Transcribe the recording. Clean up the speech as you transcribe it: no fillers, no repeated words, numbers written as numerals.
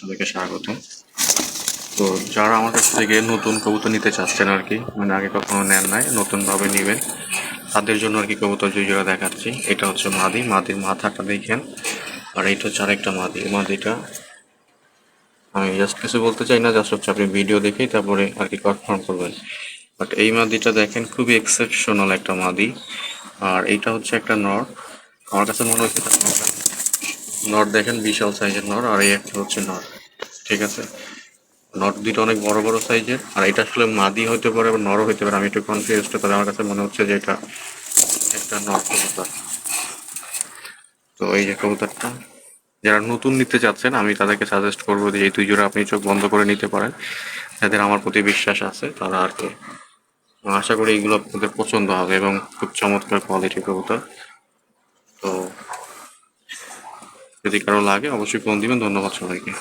সবাইকে স্বাগত। তো যারা আমার কাছ থেকে নতুন কবুতর নিতে চাচ্ছেন আর কি, মানে আগে কখনো নেন নাই, নতুনভাবে নেবেন, তাদের জন্য আর কি কবুতর দুই জোড়া দেখাচ্ছি। এটা হচ্ছে মাদির মাথাটা দেখেন, আর এইটা হচ্ছে আরেকটা মাদিটা। আমি জাস্ট কিছু বলতে চাই না, জাস্ট হচ্ছে আপনি ভিডিও দেখেই তারপরে আর কি কনফার্ম করবেন। বাট এই মাদিটা দেখেন, খুবই এক্সেপশনাল একটা মাদি। আর এইটা হচ্ছে একটা নর, আমার কাছে মনে হচ্ছে নর দেখেন বিশাল সাইজের নর, আর এই একটা হচ্ছে নর। ঠিক আছে, নর দুইটা অনেক বড় বড় সাইজের, আর এটা আসলে মাদি হইতে পারে আবার নরও হইতে পারে, আমি একটু কনফিউজ, তবে আমার কাছে মনে হচ্ছে যে এটা একটা নর কবুতর। তো এই যে কবুতরটা, যারা নতুন নিতে চাচ্ছেন আমি তাদেরকে সাজেস্ট করবো যে এই দুই জোড়া আপনি চোখ বন্ধ করে নিতে পারেন, যাদের আমার প্রতি বিশ্বাস আছে তারা আর কি। আশা করি এগুলো আপনাদের পছন্দ হবে এবং খুব চমৎকার কোয়ালিটির কবুতর। তো যদি কারো লাগে অবশ্যই ফোন দিবেন। ধন্যবাদ সবাইকে।